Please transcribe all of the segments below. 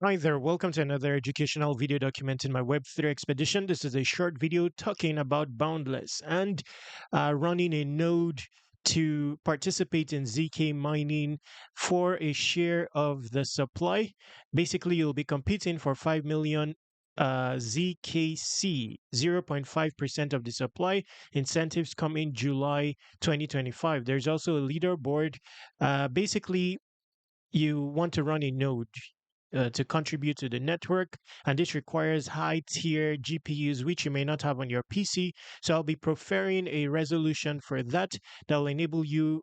Hi there, welcome to another educational video document in my Web3 expedition. This is a short video talking about Boundless and running a node to participate in ZK mining for a share of the supply. Basically, you'll be competing for 5 million ZKC, 0.5% of the supply. Incentives come in July 2025. There's also a leaderboard. Basically, you want to run a node to contribute to the network, and this requires high tier GPUs, which you may not have on your PC. So I'll be preferring a resolution for that will enable you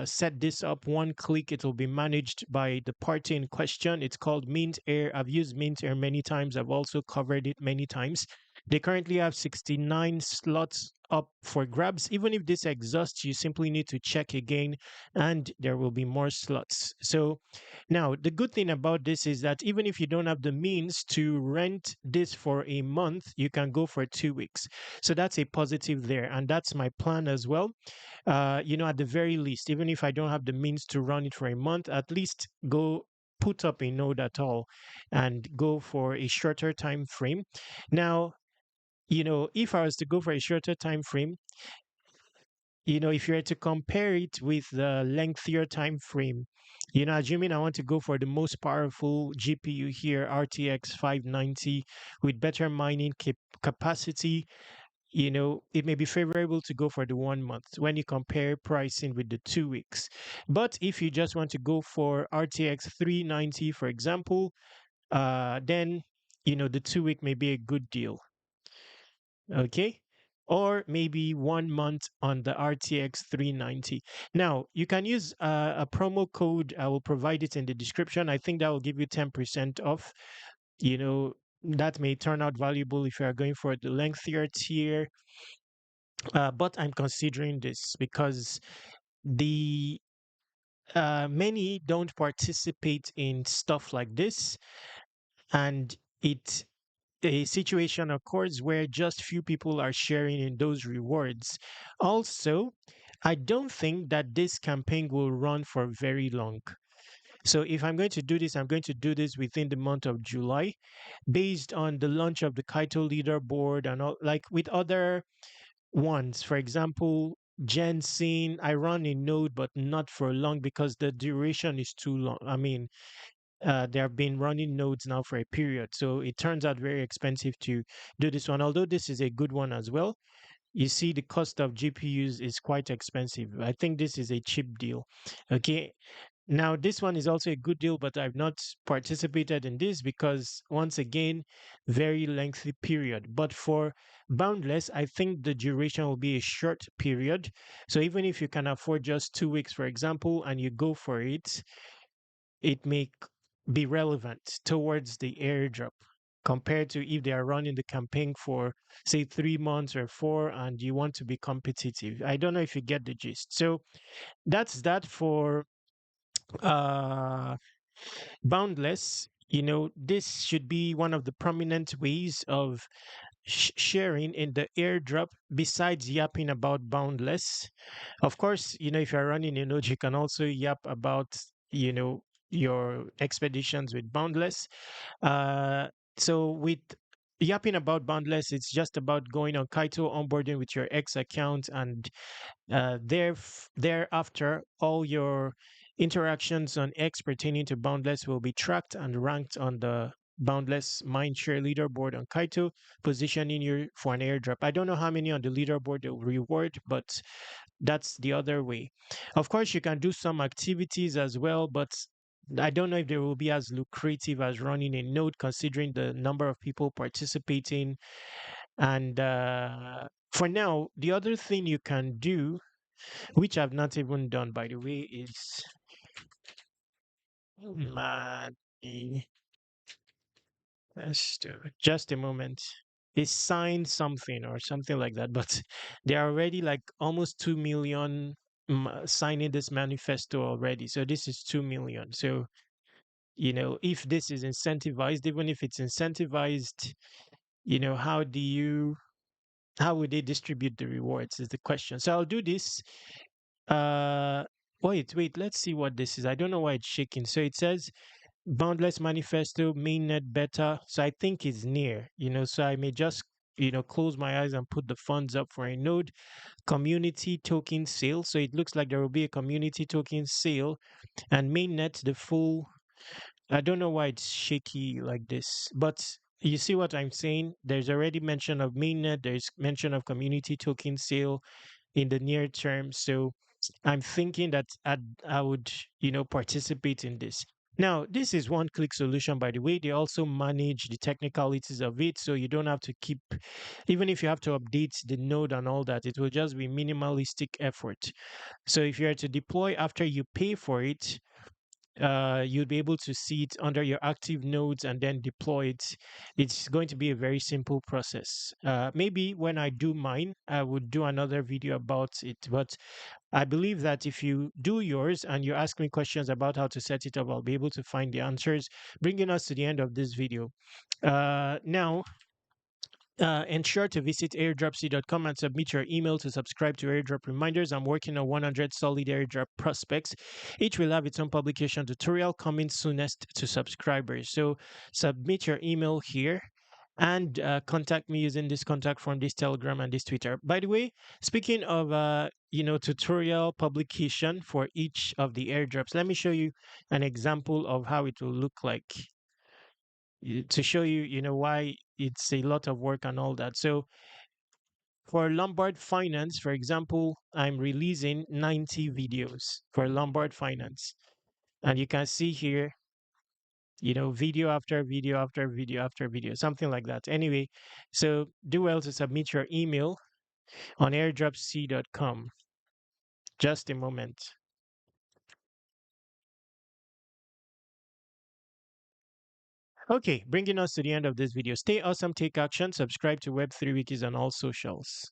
set this up one click. It will be managed by the party in question. It's called Mint Air. I've used Mint Air many times. I've also covered it many times. They currently have 69 slots up for grabs. Even if this exhausts, you simply need to check again and there will be more slots. So now, the good thing about this is that even if you don't have the means to rent this for a month, you can go for 2 weeks. So that's a positive there. And that's my plan as well. At the very least, even if I don't have the means to run it for a month, at least go put up a node at all and go for a shorter time frame. Now, if I was to go for a shorter time frame, if you were to compare it with the lengthier time frame, assuming I want to go for the most powerful GPU here, RTX 590 with better mining capacity, it may be favorable to go for the 1 month when you compare pricing with the 2 weeks. But if you just want to go for RTX 390, for example, then, the 2 week may be a good deal. Okay. Or maybe 1 month on the RTX 390. Now, you can use a promo code. I will provide it in the description. I think that will give you 10% off. You know, that may turn out valuable if you are going for the lengthier tier. But I'm considering this because the many don't participate in stuff like this, and it a situation occurs where just few people are sharing in those rewards. Also, I don't think that this campaign will run for very long. So if I'm going to do this, I'm going to do this within the month of July, based on the launch of the Kaito leaderboard and all, like with other ones. For example, Jensen, I run a node, but not for long because the duration is too long. I mean, they have been running nodes now for a period. So it turns out very expensive to do this one. Although this is a good one as well, you see the cost of GPUs is quite expensive. I think this is a cheap deal. Okay. Now, this one is also a good deal, but I've not participated in this because, once again, very lengthy period. But for Boundless, I think the duration will be a short period. So even if you can afford just 2 weeks, for example, and you go for it, it may be relevant towards the airdrop compared to if they are running the campaign for say 3 months or four and you want to be competitive. I don't know if you get the gist. So that's that for uh Boundless. This should be one of the prominent ways of sharing in the airdrop besides yapping about Boundless. Of course, if you're running a node, you can also yap about, your expeditions with Boundless. Uh, so with yapping about Boundless, it's just about going on Kaito, onboarding with your X account, and thereafter, all your interactions on X pertaining to Boundless will be tracked and ranked on the Boundless Mindshare leaderboard on Kaito, positioning you for an airdrop. I don't know how many on the leaderboard they will reward, but that's the other way. Of course, you can do some activities as well, but I don't know if they will be as lucrative as running a node, considering the number of people participating. And for now, the other thing you can do, which I've not even done, by the way, is man, just a moment. Is sign something or something like that, but there are already like almost 2 million signing this manifesto already. So this is 2 million. So, if this is incentivized, even if it's incentivized, how how would they distribute the rewards is the question. So I'll do this. Uh, wait, let's see what this is. I don't know why it's shaking. So it says Boundless Manifesto, mainnet beta. So I think it's near, so I may just, close my eyes and put the funds up for a node. Community token sale. So it looks like there will be a community token sale, and mainnet, the full. I don't know why it's shaky like this, but you see what I'm saying? There's already mention of mainnet, there's mention of community token sale in the near term. So I'm thinking that I would, participate in this. Now, this is one click solution, by the way. They also manage the technicalities of it. So you don't have to keep, even if you have to update the node and all that, it will just be minimalistic effort. So if you are to deploy after you pay for it, you'll be able to see it under your active nodes and then deploy it. It's going to be a very simple process. Maybe when I do mine, I would do another video about it. But I believe that if you do yours and you ask me questions about how to set it up, I'll be able to find the answers, bringing us to the end of this video. Now, ensure to visit airdropc.com and submit your email to subscribe to airdrop reminders. I'm working on 100 solid airdrop prospects. Each will have its own publication tutorial coming soonest to subscribers. So submit your email here and contact me using this contact form, this Telegram, and this Twitter. By the way, speaking of tutorial publication for each of the airdrops, let me show you an example of how it will look like, to show you, why it's a lot of work and all that. So for Lombard Finance, for example, I'm releasing 90 videos for Lombard Finance. And you can see here, video after video after video after video, something like that. Anyway, so do well to submit your email on airdropc.com. Just a moment. Okay, bringing us to the end of this video. Stay awesome, take action, subscribe to Web3 Wikis on all socials.